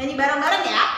Nyanyi bareng-bareng ya.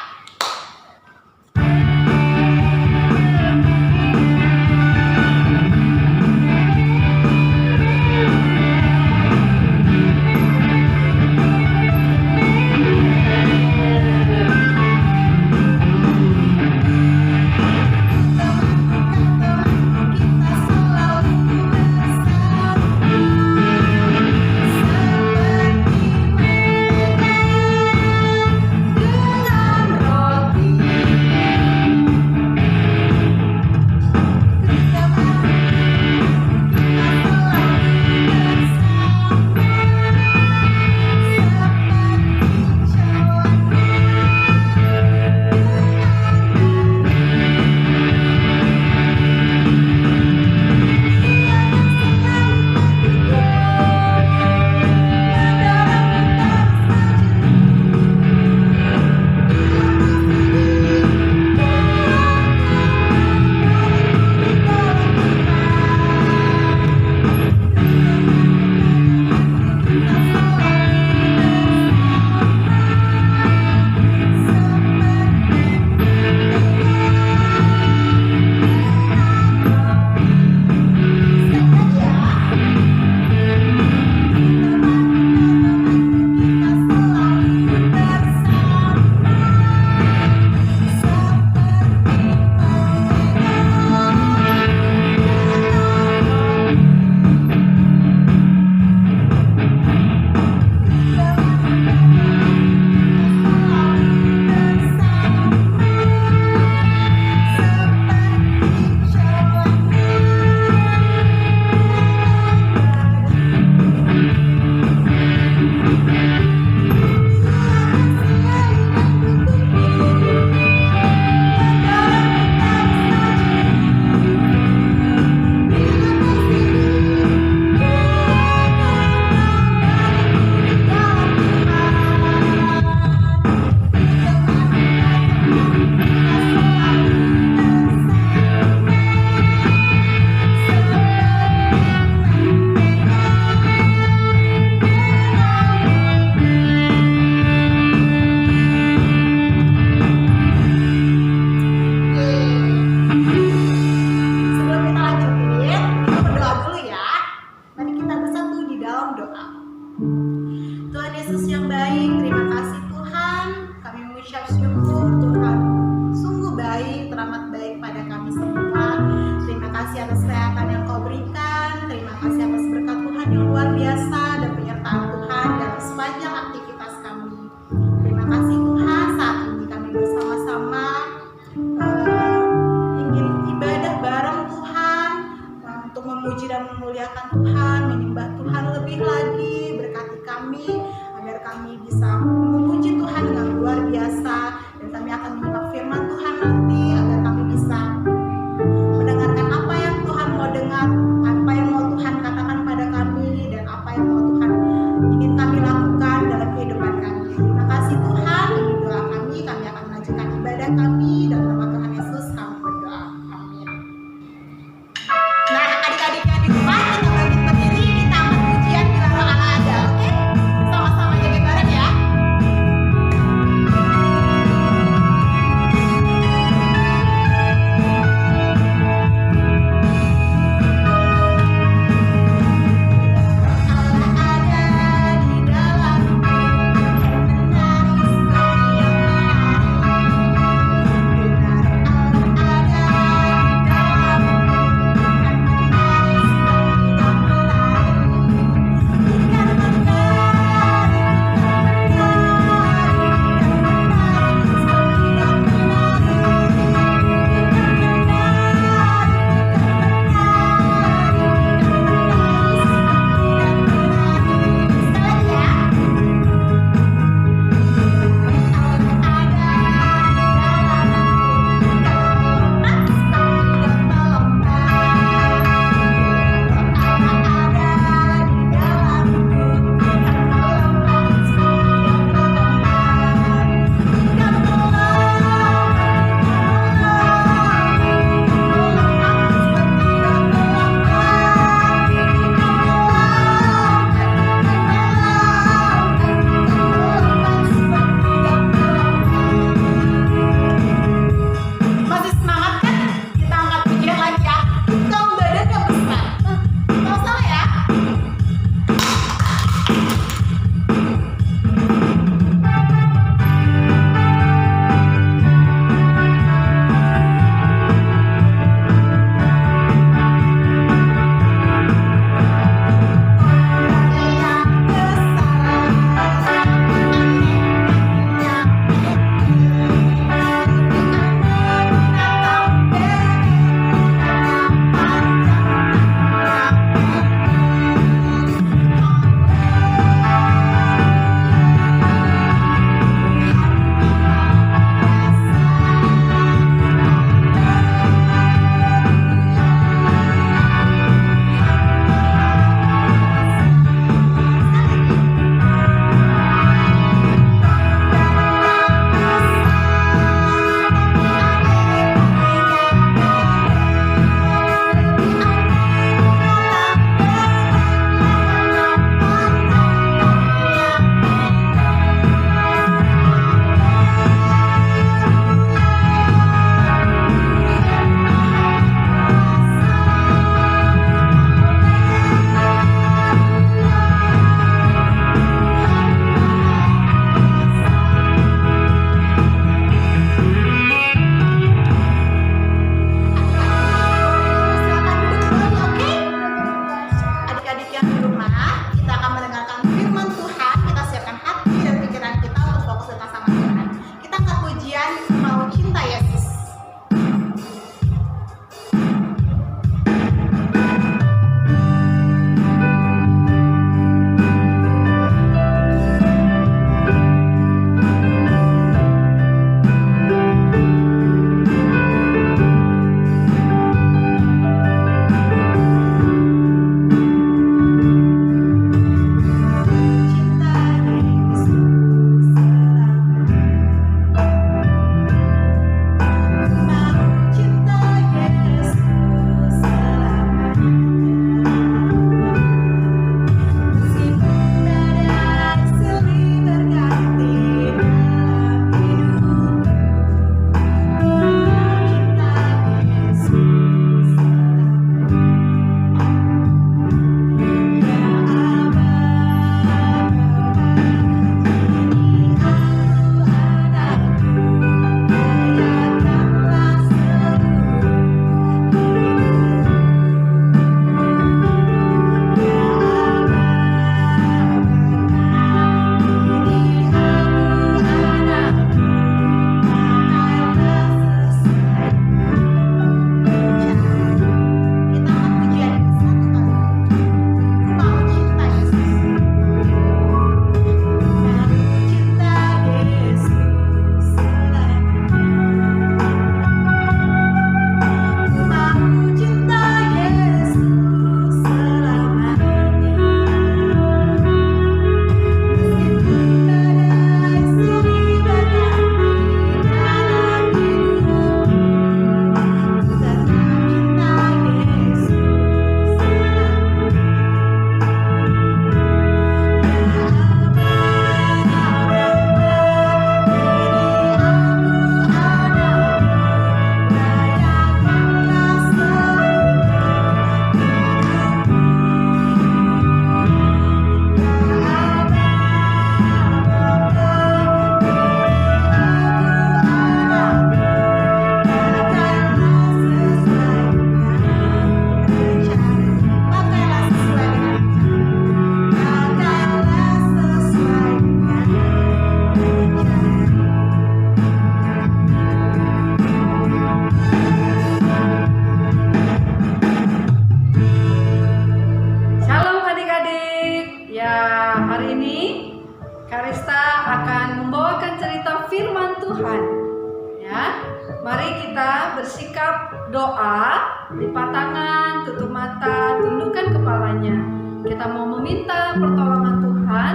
Ya, mari kita bersikap doa, lipat tangan, tutup mata, tundukkan kepalanya. Kita mau meminta pertolongan Tuhan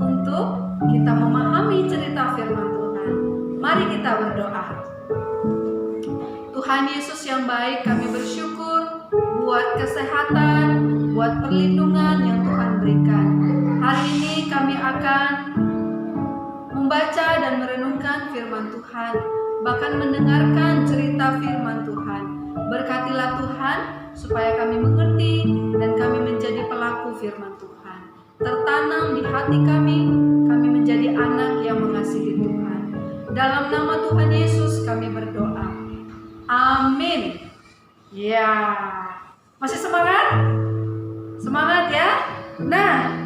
untuk kita memahami cerita firman Tuhan. Mari kita berdoa. Tuhan Yesus yang baik, kami bersyukur buat kesehatan, buat perlindungan yang Tuhan berikan. Hari ini kami akan membaca dan merenungkan firman Tuhan, bahkan mendengarkan cerita firman Tuhan. Berkatilah Tuhan supaya kami mengerti dan kami menjadi pelaku firman Tuhan. Tertanam di hati kami menjadi anak yang mengasihi Tuhan. Dalam nama Tuhan Yesus kami berdoa. Amin. Ya, masih semangat? Semangat ya. Nah,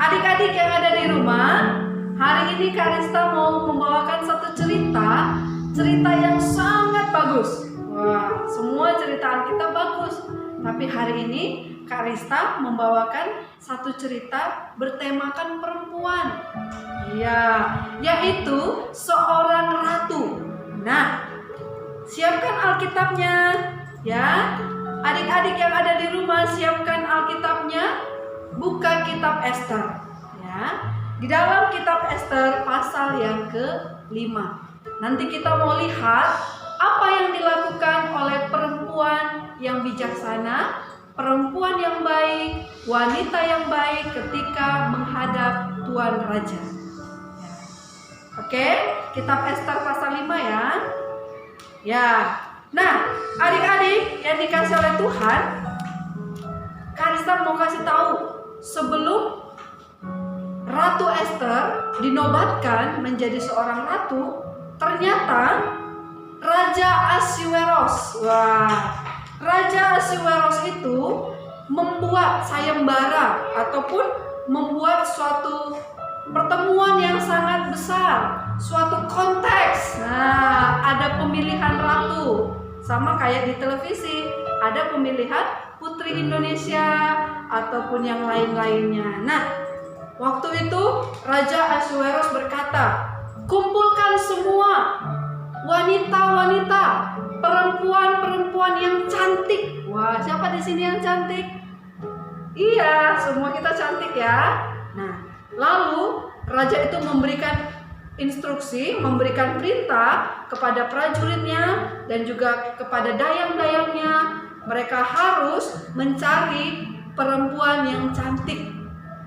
adik-adik yang ada di rumah, hari ini Kak Rista mau membawakan satu cerita yang sangat bagus. Wah, semua cerita Alkitab bagus. Tapi hari ini Kak Rista membawakan satu cerita bertemakan perempuan. Ya, yaitu seorang ratu. Nah, siapkan Alkitabnya ya. Adik-adik yang ada di rumah, siapkan Alkitabnya. Buka kitab Ester ya. Di dalam kitab Ester pasal yang ke-5. Nanti kita mau lihat apa yang dilakukan oleh perempuan yang bijaksana, perempuan yang baik, wanita yang baik ketika menghadap Tuan Raja. Ya. Oke, kitab Ester pasal 5 ya. Ya. Nah, adik-adik yang dikasih oleh Tuhan, Kak Rista mau kasih tahu, sebelum Ratu Ester dinobatkan menjadi seorang ratu, ternyata Raja Ahasweros, Raja Ahasweros itu membuat sayembara ataupun membuat suatu pertemuan yang sangat besar, suatu konteks. Nah, ada pemilihan ratu, sama kayak di televisi, ada pemilihan Putri Indonesia ataupun yang lain-lainnya. Nah, waktu itu Raja Ahasweros berkata, kumpulkan semua wanita-wanita, perempuan-perempuan yang cantik. Wah, siapa di sini yang cantik? Iya, semua kita cantik ya. Nah, lalu Raja itu memberikan instruksi, memberikan perintah kepada prajuritnya dan juga kepada dayang-dayangnya. Mereka harus mencari perempuan yang cantik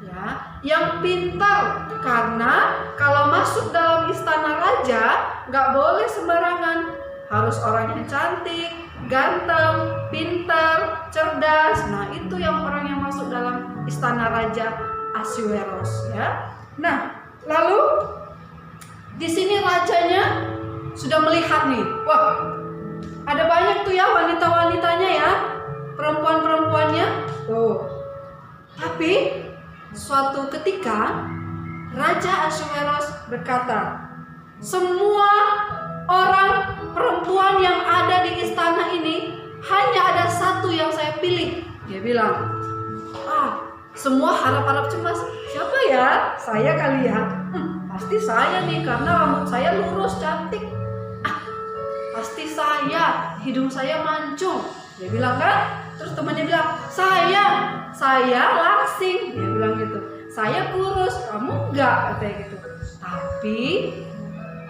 ya, yang pintar, karena kalau masuk dalam istana raja nggak boleh sembarangan, harus orang yang cantik, ganteng, pintar, cerdas. Nah, itu yang orang yang masuk dalam istana Raja Ahasweros ya. Nah, lalu di sini rajanya sudah melihat nih, wah, ada banyak tuh ya wanita-wanitanya ya, perempuan-perempuannya tuh. Tapi suatu ketika Raja Ahasweros berkata, semua orang perempuan yang ada di istana ini hanya ada satu yang saya pilih. Dia bilang, semua harap-harap cemas. Siapa ya? Saya kali ya. Pasti saya nih, karena rambut saya lurus cantik. Pasti saya, hidung saya mancung. Dia bilang kan. Terus temannya bilang, saya langsing. Dia bilang gitu. Saya kurus, kamu enggak, katanya gitu. Tapi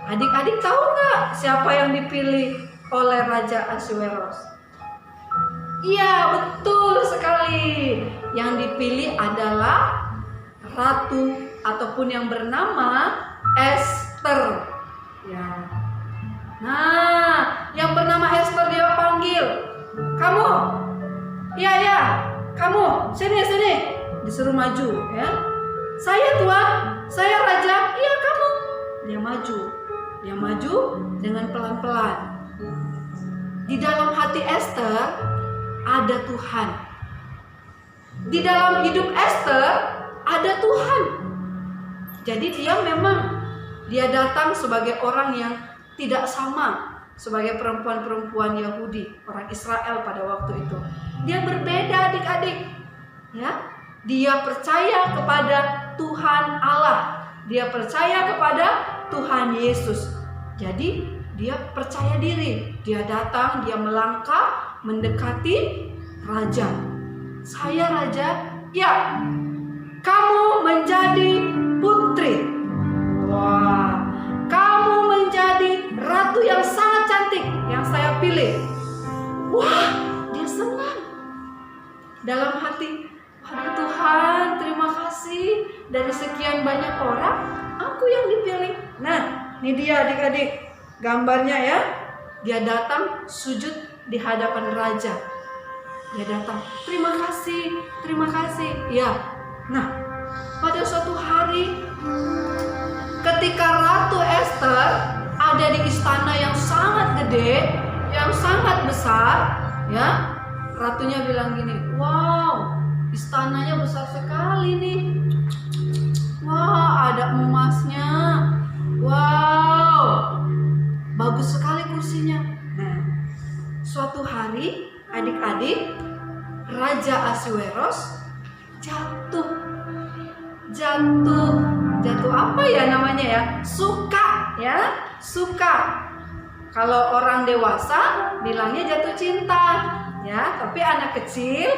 adik-adik tahu nggak siapa yang dipilih oleh Raja Ahasweros? Iya, betul sekali. Yang dipilih adalah ratu ataupun yang bernama Ester. Ya. Nah, yang bernama Ester dia panggil, kamu, iya, kamu, sini, disuruh maju, ya. Saya tuan, saya raja, iya kamu. Dia maju dengan pelan-pelan. Di dalam hati Ester ada Tuhan. Di dalam hidup Ester ada Tuhan. Jadi dia datang sebagai orang yang tidak sama sebagai perempuan-perempuan Yahudi, orang Israel pada waktu itu. Dia berbeda adik-adik. Ya, dia percaya kepada Tuhan Allah. Dia percaya kepada Tuhan Yesus. Jadi dia percaya diri. Dia datang, dia melangkah mendekati raja. Saya raja, ya. Kamu menjadi putri. Wah, kamu menjadi ratu yang sangat cantik yang saya pilih. Wah, dia senang. Dalam hati, aduh Tuhan, terima kasih. Dari sekian banyak orang, aku yang dipilih. Nah, ini dia adik-adik gambarnya ya. Dia datang sujud di hadapan raja. Dia datang, terima kasih, terima kasih. Ya, nah pada suatu hari ketika Ratu Esther ada di istana yang sangat gede, yang sangat besar, ya, ratunya bilang gini, wow, istananya besar sekali nih. Wah, ada emasnya. Wow, bagus sekali kursinya. Nah, suatu hari adik-adik, Raja Ahasuerus jatuh apa ya namanya ya? Suka ya, suka. Kalau orang dewasa bilangnya jatuh cinta ya, tapi anak kecil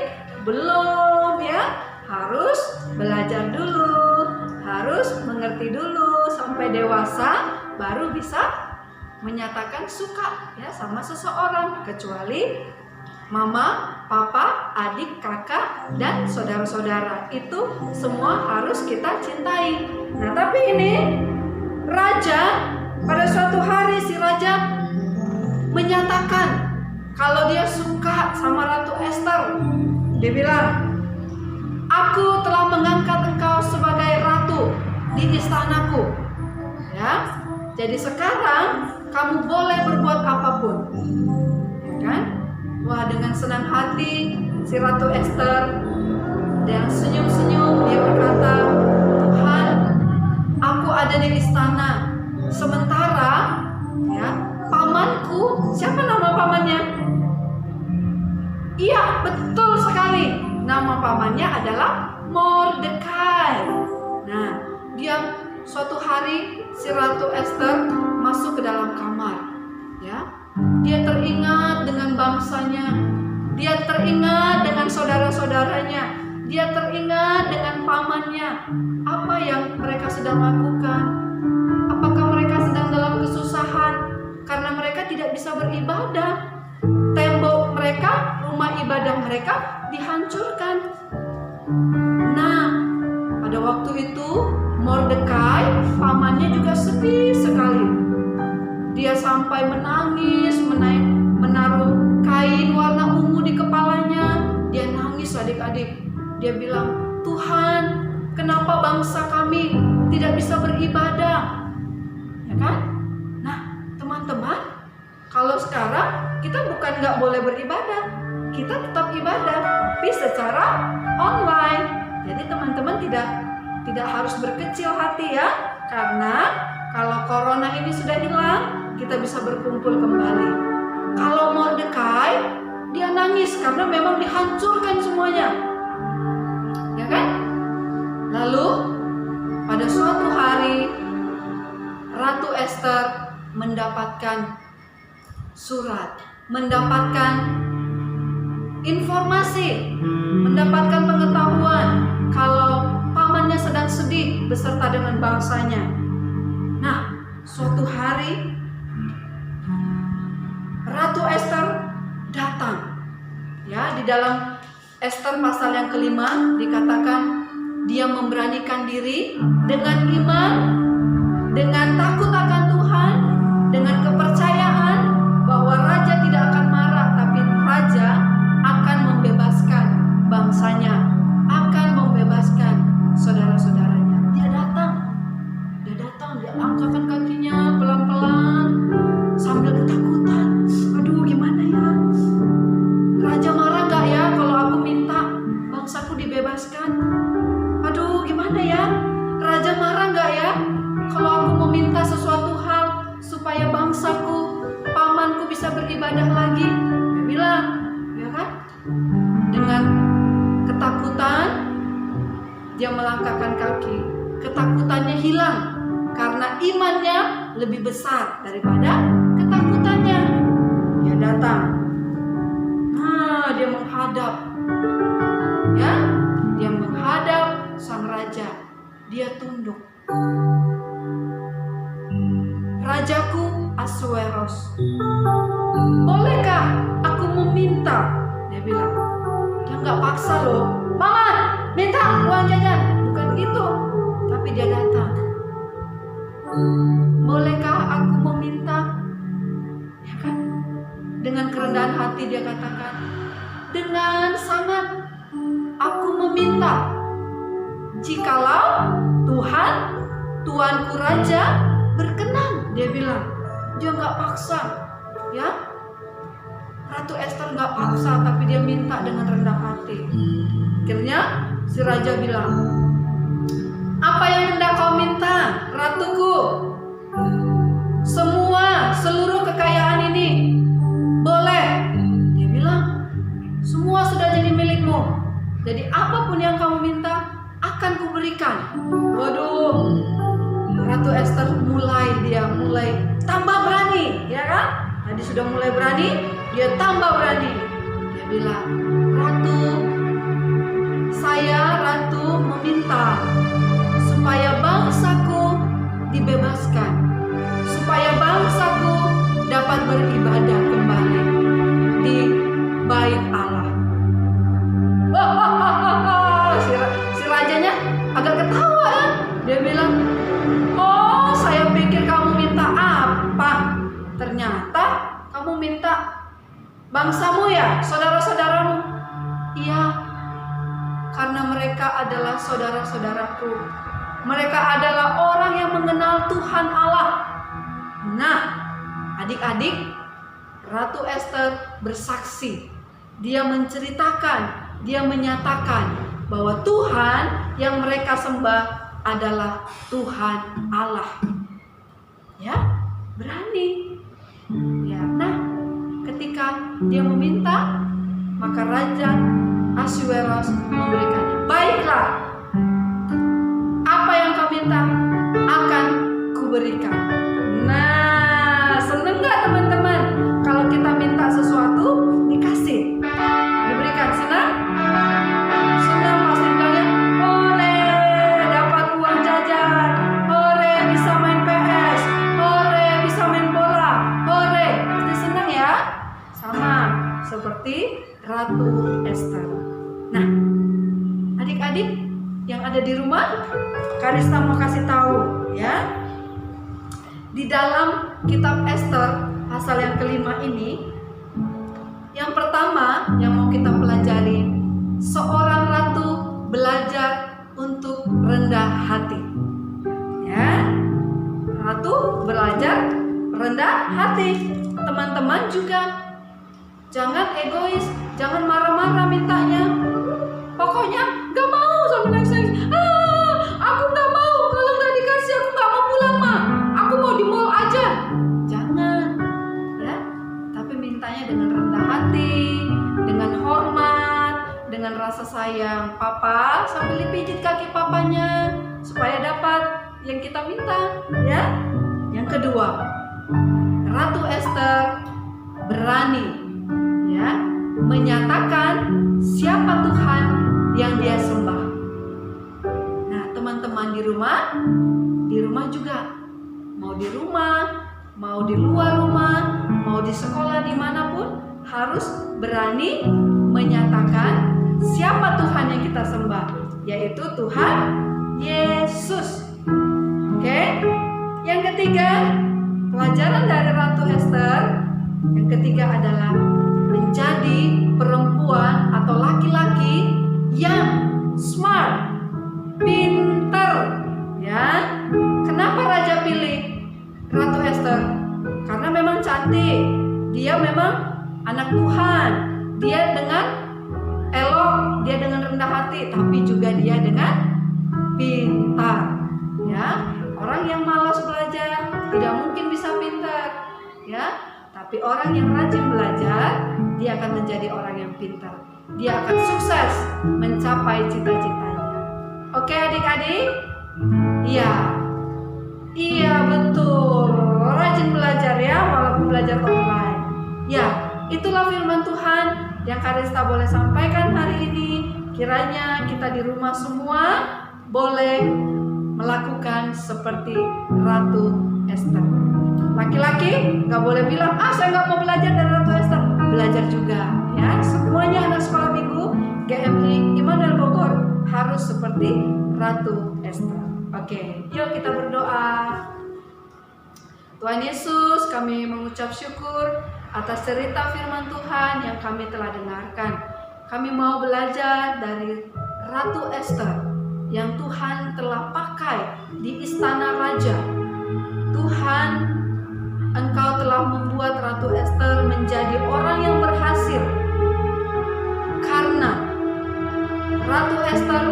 belum ya, harus belajar dulu, harus mengerti dulu sampai dewasa baru bisa menyatakan suka ya sama seseorang, kecuali mama, papa, adik, kakak, dan saudara-saudara. Itu semua harus kita cintai. Nah, tapi ini raja, pada suatu hari si raja menyatakan kalau dia suka sama Ratu Esther. Dia bilang, aku telah mengangkat engkau sebagai ratu di istanaku. Ya, jadi sekarang kamu boleh berbuat apapun. Ya kan? Wah, dengan senang hati si Ratu Esther dan senyum-senyum dia berkata, Tuhan, aku ada di istana. Sementara ya, pamanku, siapa nama pamannya? Iya, betul sekali. Nama pamannya adalah Mordekai. Nah, dia suatu hari si Ratu Esther masuk ke dalam kamar. Ya, dia teringat dengan bangsanya, dia teringat dengan saudara-saudaranya, dia teringat dengan pamannya. Apa yang mereka sedang lakukan? Apakah mereka sedang dalam kesusahan karena mereka tidak bisa beribadah? Tembok mereka, rumah ibadah mereka dihancurkan. Nah, pada waktu itu Mordekai, pamannya juga sedih sekali. Dia sampai menangis, menaruh kain warna ungu di kepalanya. Dia nangis adik-adik. Dia bilang, Tuhan, kenapa bangsa kami tidak bisa beribadah? Ya kan? Nah, teman-teman, kalau sekarang kita bukan nggak boleh beribadah, kita tetap ibadah, tapi secara online. Jadi teman-teman tidak harus berkecil hati ya, karena kalau corona ini sudah hilang, kita bisa berkumpul kembali. Kalau Mordekai, dia nangis karena memang dihancurkan semuanya. Ya kan? Lalu pada suatu hari Ratu Esther mendapatkan surat, mendapatkan informasi, mendapatkan pengetahuan kalau pamannya sedang sedih beserta dengan bangsanya. Nah, suatu hari Ratu Esther datang. Ya, di dalam Esther pasal yang kelima dikatakan dia memberanikan diri dengan iman, dengan takut akan Tuhan, dengan kepercayaan bahwa raja tidak akan marah, tapi raja akan membebaskan bangsanya, akan membebaskan saudara-saudaranya. Dia datang, dia angkatkan kakinya pelan-pelan sambil ketakutan. Aduh, gimana ya? Raja marah gak ya kalau aku minta bangsaku dibebaskan? Aduh, gimana ya? Raja marah gak ya kalau aku meminta sesuatu hal supaya bangsaku, pamanku bisa beribadah lagi? Dia bilang, ya kan? Dengan ketakutan dia melangkahkan kaki. Ketakutannya hilang karena imannya lebih besar daripada ketakutan. Bolehkah aku meminta? Dia bilang. Dia nggak paksa loh. Mama, minta uang jajan. Bukan gitu. Tapi dia datang. Bolehkah aku meminta? Ya kan? Dengan kerendahan hati dia katakan, dengan sangat aku meminta. Jikalau Tuhan, Tuanku Raja berkenan, dia bilang. Dia nggak paksa, ya. Ratu Ester nggak paksa, tapi dia minta dengan rendah hati. Akhirnya si raja bilang, apa yang hendak kau minta, ratuku? Seluruh kekayaan ini boleh. Dia bilang, semua sudah jadi milikmu. Jadi apapun yang kamu minta akan kuberikan. Waduh, Ratu Ester mulai tambah berani, ya kan? Tadi sudah mulai berani, dia tambah berani. Dia bilang, Ratu, saya Ratu meminta supaya bangsaku dibebaskan, supaya bangsaku dapat beribadah kembali di bait Allah. Si rajanya agak ketawa ya. Dia bilang, oh saya pikir kamu minta apa? Ternyata kamu minta bangsamu ya, saudara-saudaramu. Iya, karena mereka adalah saudara-saudaraku. Mereka adalah orang yang mengenal Tuhan Allah. Nah, adik-adik, Ratu Ester bersaksi. Dia menceritakan, dia menyatakan bahwa Tuhan yang mereka sembah adalah Tuhan Allah. Ya, berani. Ya, nah, ketika dia meminta, maka Raja Ahasuerus memberikannya. Baiklah, apa yang kau minta akan kuberikan. Nah, seneng gak teman-teman kalau kita minta sesuatu dikasih, diberikan? Senang? Senang pasti bilangnya, ore dapat uang jajan, ore bisa main PS, ore bisa main bola, ore. Pasti senang ya? Sama seperti Ratu Ester. Nah, adik-adik yang ada di rumah, Karista mau kasih tahu ya. Di dalam kitab Ester pasal yang kelima ini, yang pertama yang mau kita pelajari, seorang ratu belajar untuk rendah hati. Ya, ratu belajar rendah hati. Teman-teman juga jangan egois, jangan marah-marah mintanya. Pokoknya gak mau sampai nangis. Aku gak mau, kalau gak dikasih aku gak mau pulang mah. Aku mau di mall aja. Jangan, ya. Tapi mintanya dengan rendah hati, dengan hormat, dengan rasa sayang. Papa sambil dipijit kaki papanya supaya dapat yang kita minta, ya. Yang kedua, Ratu Ester berani, ya, menyatakan siapa Tuhan yang dia sembah. Nah, teman-teman di rumah juga, mau di rumah, mau di luar rumah, mau di sekolah dimanapun, harus berani menyatakan siapa Tuhan yang kita sembah, yaitu Tuhan Yesus. Oke? Yang ketiga, pelajaran dari Ratu Ester, yang ketiga adalah menjadi perempuan atau laki-laki yang smart, pintar, ya. Kenapa Raja pilih Ratu Ester? Karena memang cantik, dia memang anak Tuhan, dia dengan elok, dia dengan rendah hati, tapi juga dia dengan pintar, ya. Orang yang malas belajar tidak mungkin bisa pintar, ya. Tapi orang yang rajin belajar, dia akan menjadi orang yang pintar. Dia akan sukses mencapai cita-citanya. Oke adik-adik? Iya betul. Rajin belajar ya, walaupun belajar online. Ya, itulah firman Tuhan yang Karista boleh sampaikan hari ini. Kiranya kita di rumah semua boleh melakukan seperti Ratu Ester. Laki-laki nggak boleh bilang, saya nggak mau belajar dari Ratu Ester. Belajar juga, ya. Semuanya anak sekolah minggu GMI Immanuel Bogor harus seperti Ratu Ester. Oke, yuk kita berdoa. Tuhan Yesus, kami mengucap syukur atas cerita firman Tuhan yang kami telah dengarkan. Kami mau belajar dari Ratu Ester yang Tuhan telah pakai di istana raja. Tuhan, Engkau telah membuat Ratu Ester menjadi orang yang berhasil karena Ratu Ester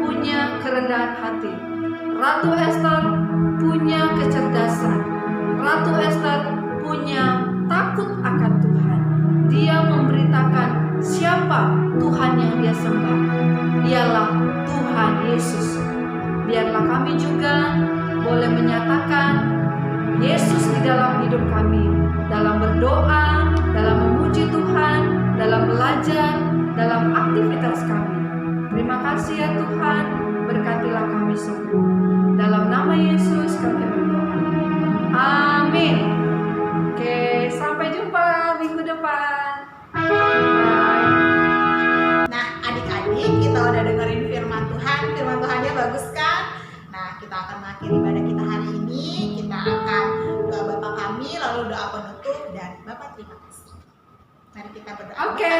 punya kerendahan hati. Ratu Ester punya kecerdasan. Ratu Ester punya takut akan Tuhan. Dia memberitakan siapa Tuhan yang dia sembah. Dialah Tuhan Yesus. Biarlah kami juga boleh menyatakan Yesus di dalam hidup kami, dalam berdoa, dalam memuji Tuhan, dalam belajar, dalam aktivitas kami. Terima kasih ya Tuhan, berkatilah kami semua. Dalam nama Yesus kami berdoa. Amin. Oke, sampai jumpa minggu depan. Bye. Nah, adik-adik, kita udah dengerin firman Tuhan. Firman Tuhannya bagus kan? Nah, kita akan mengakhiri ibadah kita hari ini. Kita akan doa Bapa kami, lalu doa penutup, dan Bapak terima kasih. Mari kita berdoa. Oke,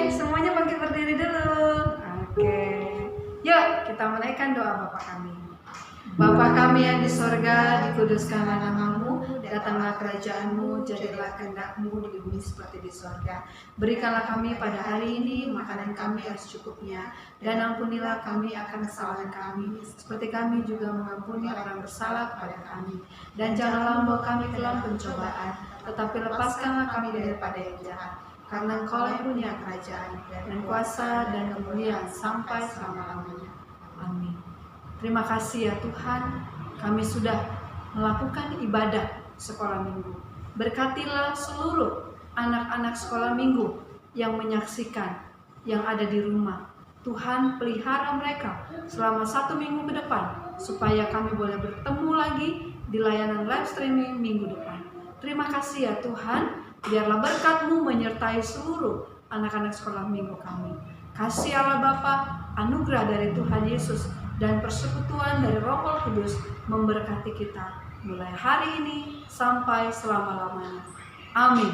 semuanya bangkit berdiri dulu. Oke, yuk kita menaikkan doa Bapa kami. Bapa kami yang di sorga, dikuduskanlah namamu, datanglah kerajaanmu, jadilah kehendak-mu di bumi seperti di sorga. Berikanlah kami pada hari ini makanan kami yang secukupnya, dan ampunilah kami akan kesalahan kami, seperti kami juga mengampuni orang bersalah kepada kami. Dan janganlah membawa kami ke dalam pencobaan, tetapi lepaskanlah kami daripada yang jahat. Karena Engkau yang punya kerajaan, dan kuasa, dan kemuliaan sampai selama-lamanya. Amin. Terima kasih ya Tuhan, kami sudah melakukan ibadah sekolah minggu. Berkatilah seluruh anak-anak sekolah minggu yang menyaksikan, yang ada di rumah. Tuhan pelihara mereka selama 1 minggu ke depan, supaya kami boleh bertemu lagi di layanan live streaming minggu depan. Terima kasih ya Tuhan, biarlah berkat-Mu menyertai seluruh anak-anak sekolah minggu kami. Kasih Allah Bapa, anugerah dari Tuhan Yesus, dan persekutuan dari Roh Kudus memberkati kita mulai hari ini sampai selama-lamanya. Amin.